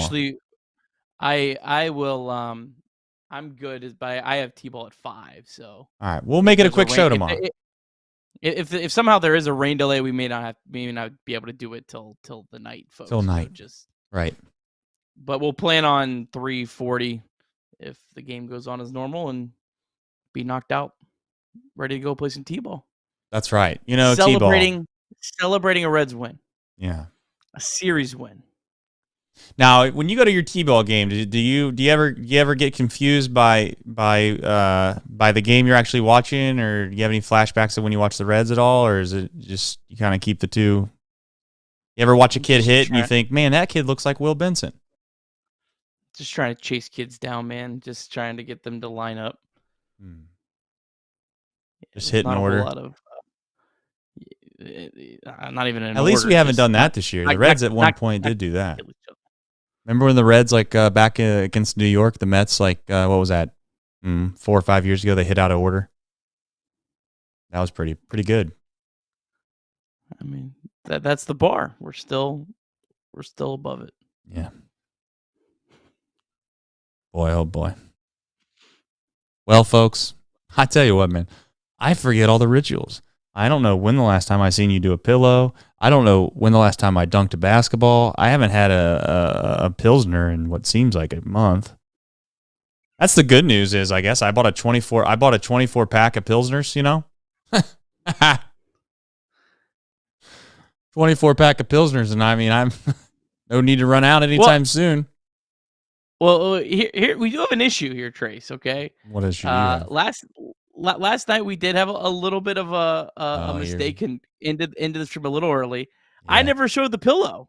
I will. I'm good. I have T-ball at 5. So all right, we'll make it a quick show tomorrow. If somehow there is a rain delay, we may not be able to do it till the night, folks. Till night, right. But we'll plan on 3:40 if the game goes on as normal and be knocked out, ready to go play some T-ball. That's right. Celebrating a Reds win. Yeah, a series win. Now, when you go to your T-ball game, do you ever get confused by the game you're actually watching, or do you have any flashbacks of when you watch the Reds at all, or is it just you kind of keep the two? You ever watch a kid hit and you think, man, that kid looks like Will Benson? Just trying to chase kids down, man. Just trying to get them to line up. Just hit in order. Not even in order. At least we haven't done that this year. The Reds at one point did do that. Remember when the Reds, back against New York, the Mets, what was that? 4 or 5 years ago, they hit out of order. That was pretty good. I mean, that's the bar. We're still above it. Yeah. Boy, oh boy. Well, folks, I tell you what, man, I forget all the rituals. I don't know when the last time I seen you do a pillow. I don't know when the last time I dunked a basketball. I haven't had a Pilsner in what seems like a month. That's the good news is, I guess, I bought a 24 pack of Pilsners, 24 pack of Pilsners, and I mean, No need to run out anytime soon. Well, here we do have an issue here, Trace. Okay. What issue do you have? Last night we did have a little bit of a mistake and ended the stream a little early. Yeah. I never showed the pillow,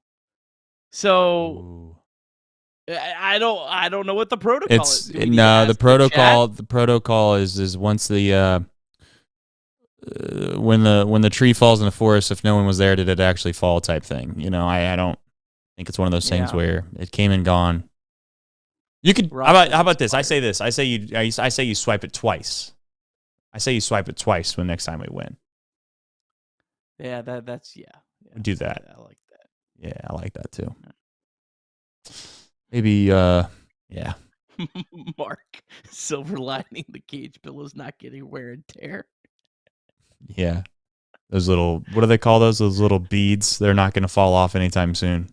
so Ooh. I don't know what the protocol is. The protocol is once the when the tree falls in the forest, if no one was there, did it actually fall type thing. You know, I don't think it's one of those things where it came and gone. You could how about this? I say you swipe it twice. I say you swipe it twice when next time we win. Yeah, that's do that. I like that. Yeah, I like that too. Maybe yeah. Mark, silver lining, the cage pillow's not getting wear and tear. Yeah. Those little, what do they call those? Those little beads. They're not going to fall off anytime soon.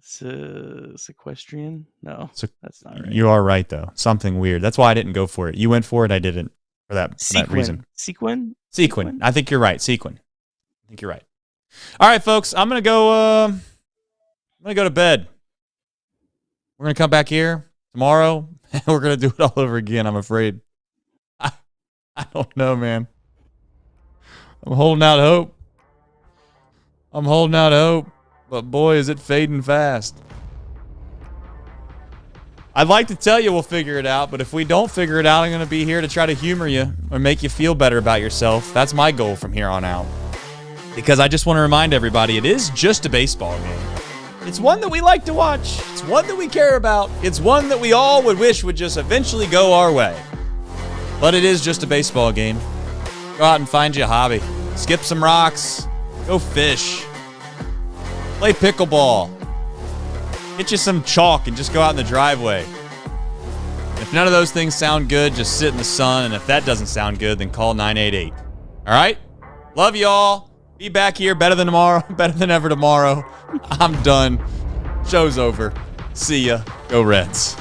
Sequestrian? No, that's not right. You are right, though. Something weird. That's why I didn't go for it. You went for it. I didn't for that reason. Sequin? I think you're right. Sequin. I think you're right. All right, folks. I'm going to go to bed. We're going to come back here tomorrow, and we're going to do it all over again, I'm afraid. I don't know, man. I'm holding out hope. But boy, is it fading fast. I'd like to tell you we'll figure it out, but if we don't figure it out, I'm going to be here to try to humor you or make you feel better about yourself. That's my goal from here on out. Because I just want to remind everybody, it is just a baseball game. It's one that we like to watch. It's one that we care about. It's one that we all would wish would just eventually go our way. But it is just a baseball game. Go out and find you a hobby. Skip some rocks. Go fish. Play pickleball. Get you some chalk and just go out in the driveway. If none of those things sound good, just sit in the sun. And if that doesn't sound good, then call 988. All right? Love y'all. Be back here better than tomorrow. Better than ever tomorrow. I'm done. Show's over. See ya. Go Reds.